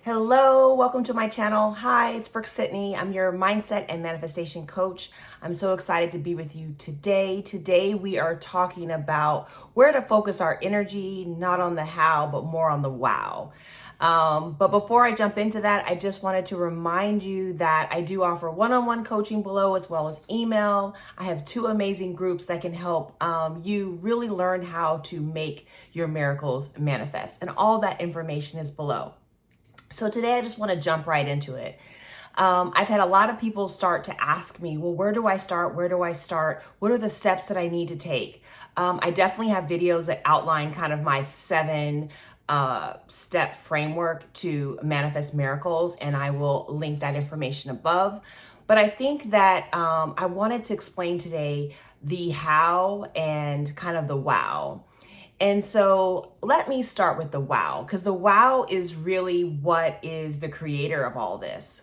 Hello, welcome to my channel. Hi, it's Brooke-Sidney. I'm your mindset and manifestation coach. I'm so excited to be with you today. Today we are talking about where to focus our energy, not on the how, but more on the wow. But before I jump into that, I just wanted to remind you that I do offer one-on-one coaching below as well as email. I have two amazing groups that can help you really learn how to make your miracles manifest. And all that information is below. So today I just want to jump right into it. I've had a lot of people start to ask me, well, where do I start? Where do I start? What are the steps that I need to take? I definitely have videos that outline kind of my 7 step framework to manifest miracles, and I will link that information above. But I think that I wanted to explain today the how and kind of the wow. And so let me start with the wow, because the wow is really what is the creator of all this,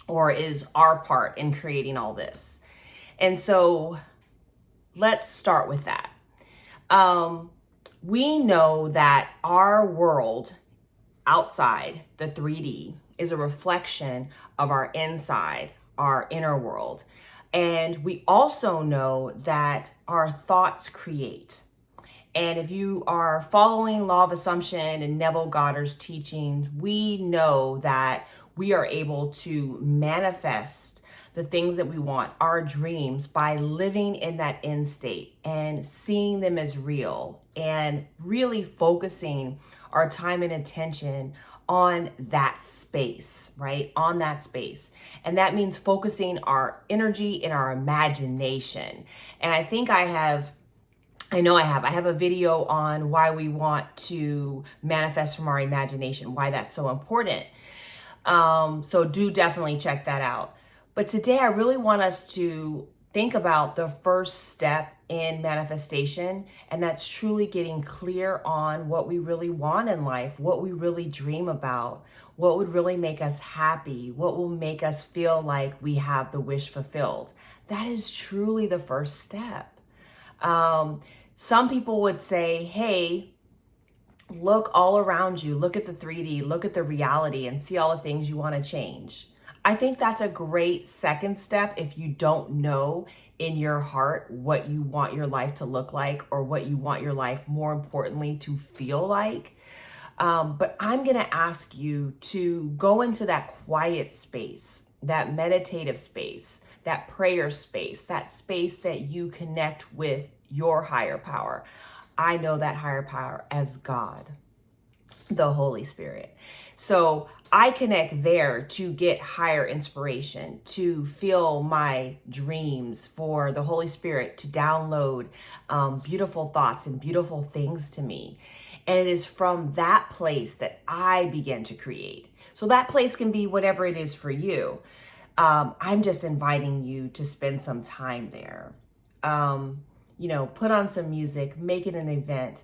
or is our part in creating all this. And so let's start with that. We know that our world outside the 3D is a reflection of our inside, our inner world. And we also know that our thoughts create. And if you are following Law of Assumption and Neville Goddard's teachings, we know that we are able to manifest the things that we want, our dreams, by living in that end state and seeing them as real and really focusing our time and attention on that space, right? On that space. And that means focusing our energy and our imagination. And I think I have a video on why we want to manifest from our imagination, why that's so important. So do definitely check that out. But today I really want us to think about the first step in manifestation, and that's truly getting clear on what we really want in life, what we really dream about, what would really make us happy, what will make us feel like we have the wish fulfilled. That is truly the first step. Some people would say, hey, look all around you, look at the 3D, look at the reality and see all the things you want to change. I think that's a great second step if you don't know in your heart what you want your life to look like, or what you want your life, more importantly, to feel like. But I'm going to ask you to go into that quiet space, that meditative space, that prayer space, that space that you connect with your higher power. I know that higher power as God, the Holy Spirit. So I connect there to get higher inspiration, to feel my dreams, for the Holy Spirit to download beautiful thoughts and beautiful things to me. And it is from that place that I begin to create. So that place can be whatever it is for you. I'm just inviting you to spend some time there. Put on some music, make it an event,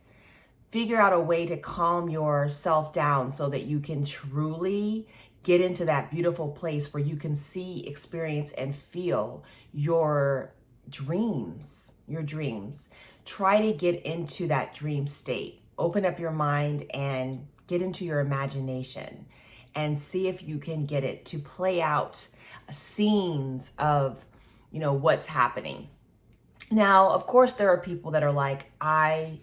figure out a way to calm yourself down so that you can truly get into that beautiful place where you can see, experience, and feel your dreams, Try to get into that dream state. Open up your mind and get into your imagination and see if you can get it to play out scenes of, what's happening. Now, of course, there are people that are like, my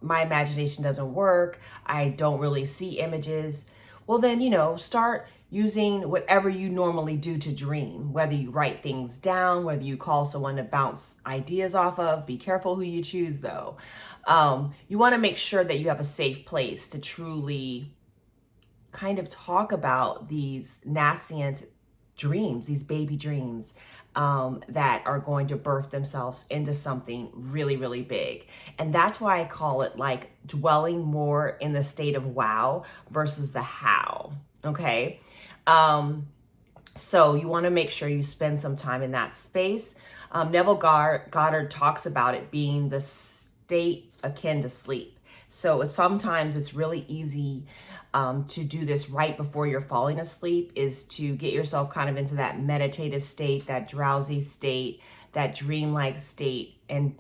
imagination doesn't work. I don't really see images. Well, then, start using whatever you normally do to dream, whether you write things down, whether you call someone to bounce ideas off of. Be careful who you choose, though. You want to make sure that you have a safe place to truly kind of talk about these nascent dreams, these baby dreams that are going to birth themselves into something really, really big. And that's why I call it like dwelling more in the state of wow versus the how. Okay. So you want to make sure you spend some time in that space. Neville Goddard talks about it being the state akin to sleep. So sometimes it's really easy to do this right before you're falling asleep, is to get yourself kind of into that meditative state, that drowsy state, that dreamlike state and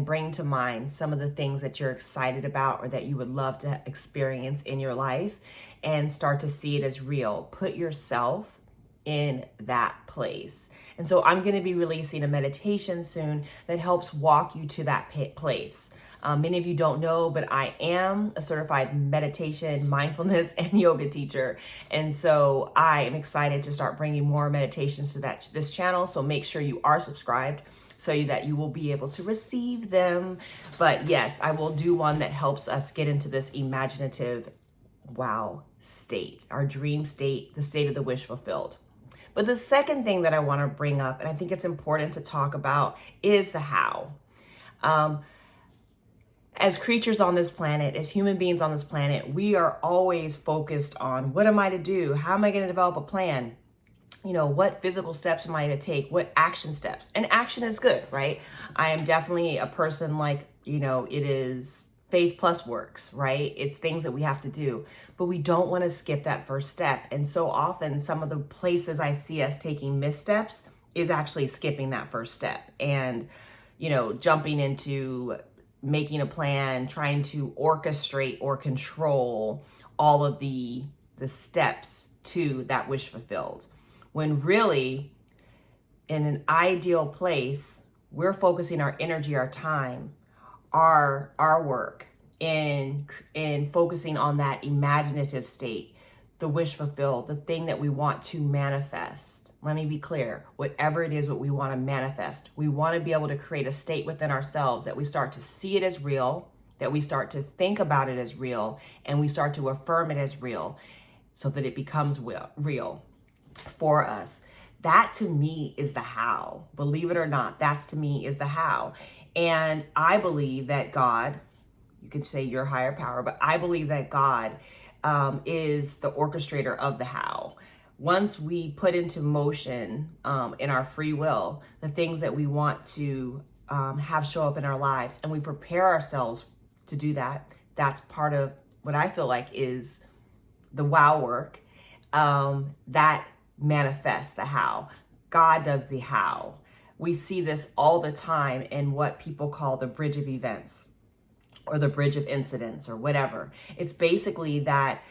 bring to mind some of the things that you're excited about or that you would love to experience in your life, and start to see it as real. Put yourself in that place. And so I'm going to be releasing a meditation soon that helps walk you to that place. Many of you don't know, but I am a certified meditation, mindfulness, and yoga teacher. And so I am excited to start bringing more meditations to this channel. So make sure you are subscribed so that you will be able to receive them. But yes, I will do one that helps us get into this imaginative wow state, our dream state, the state of the wish fulfilled. But the second thing that I want to bring up, and I think it's important to talk about, is the how. As creatures on this planet, as human beings on this planet, we are always focused on, what am I to do? How am I going to develop a plan? What physical steps am I to take? What action steps? And action is good, right? I am definitely a person like, it is faith plus works, right? It's things that we have to do, but we don't want to skip that first step. And so often some of the places I see us taking missteps is actually skipping that first step and, jumping into making a plan, trying to orchestrate or control all of the steps to that wish fulfilled. When really, in an ideal place, we're focusing our energy, our time, our work in focusing on that imaginative state, the wish fulfilled, the thing that we want to manifest. Let me be clear, whatever it is what we want to manifest, we want to be able to create a state within ourselves that we start to see it as real, that we start to think about it as real, and we start to affirm it as real so that it becomes real for us. That to me is the how. Believe it or not, that's to me is the how. And I believe that God, you could say your higher power, but I believe that God is the orchestrator of the how. Once we put into motion in our free will, the things that we want to have show up in our lives, and we prepare ourselves to do that, that's part of what I feel like is the wow work that manifests the how. God does the how. We see this all the time in what people call the bridge of events or the bridge of incidents or whatever. It's basically that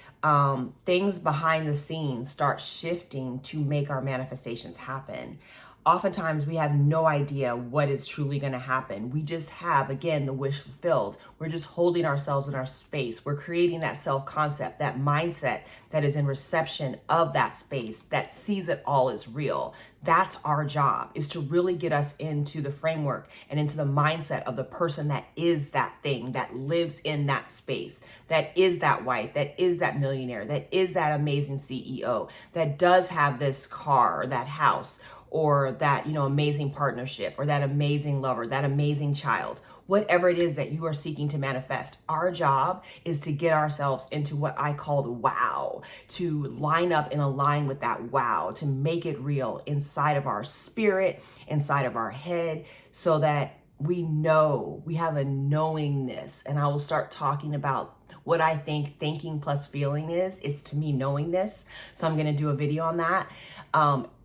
things behind the scenes start shifting to make our manifestations happen. Oftentimes we have no idea what is truly going to happen. We just have, again, the wish fulfilled. We're just holding ourselves in our space. We're creating that self-concept, that mindset that is in reception of that space, that sees it all as real. That's our job, is to really get us into the framework and into the mindset of the person that is that thing, that lives in that space, that is that wife, that is that millionaire, that is that amazing CEO, that does have this car or that house, or that, amazing partnership, or that amazing lover, that amazing child, whatever it is that you are seeking to manifest. Our job is to get ourselves into what I call the wow, to line up and align with that wow, to make it real inside of our spirit, inside of our head, so that we know, we have a knowingness. And I will start talking about what I think thinking plus feeling is. It's, to me, knowingness. So I'm going to do a video on that.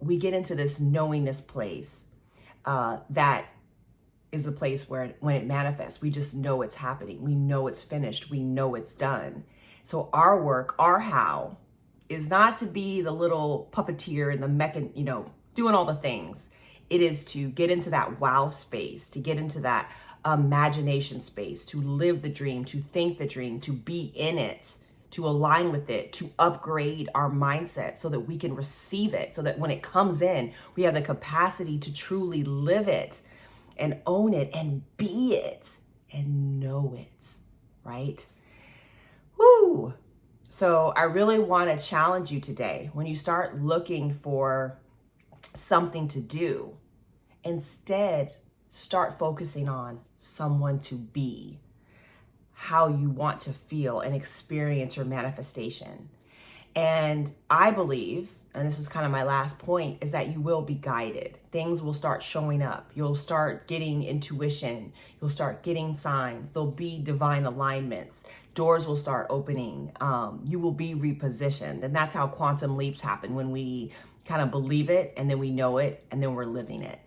We get into this knowingness place that is the place where when it manifests, we just know it's happening. We know it's finished. We know it's done. So our work, our how, is not to be the little puppeteer and the doing all the things. It is to get into that wow space, to get into that imagination space, to live the dream, to think the dream, to be in it, to align with it, to upgrade our mindset so that we can receive it, so that when it comes in, we have the capacity to truly live it and own it and be it and know it, right? Woo! So I really want to challenge you today, when you start looking for something to do, instead start focusing on someone to be, how you want to feel and experience your manifestation. And I believe, and this is kind of my last point, is that you will be guided. Things will start showing up. You'll start getting intuition. You'll start getting signs. There'll be divine alignments. Doors will start opening. You will be repositioned. And that's how quantum leaps happen, when we kind of believe it and then we know it and then we're living it.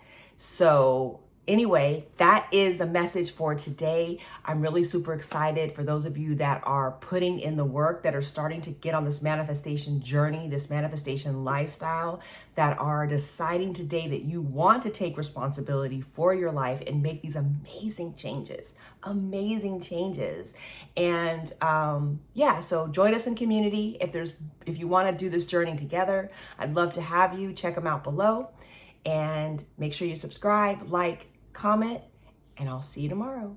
So anyway, that is the message for today. I'm really super excited for those of you that are putting in the work, that are starting to get on this manifestation journey, this manifestation lifestyle, that are deciding today that you want to take responsibility for your life and make these amazing changes. And yeah, so join us in community. If you want to do this journey together, I'd love to have you. Check them out below. And make sure you subscribe, like, comment, and I'll see you tomorrow.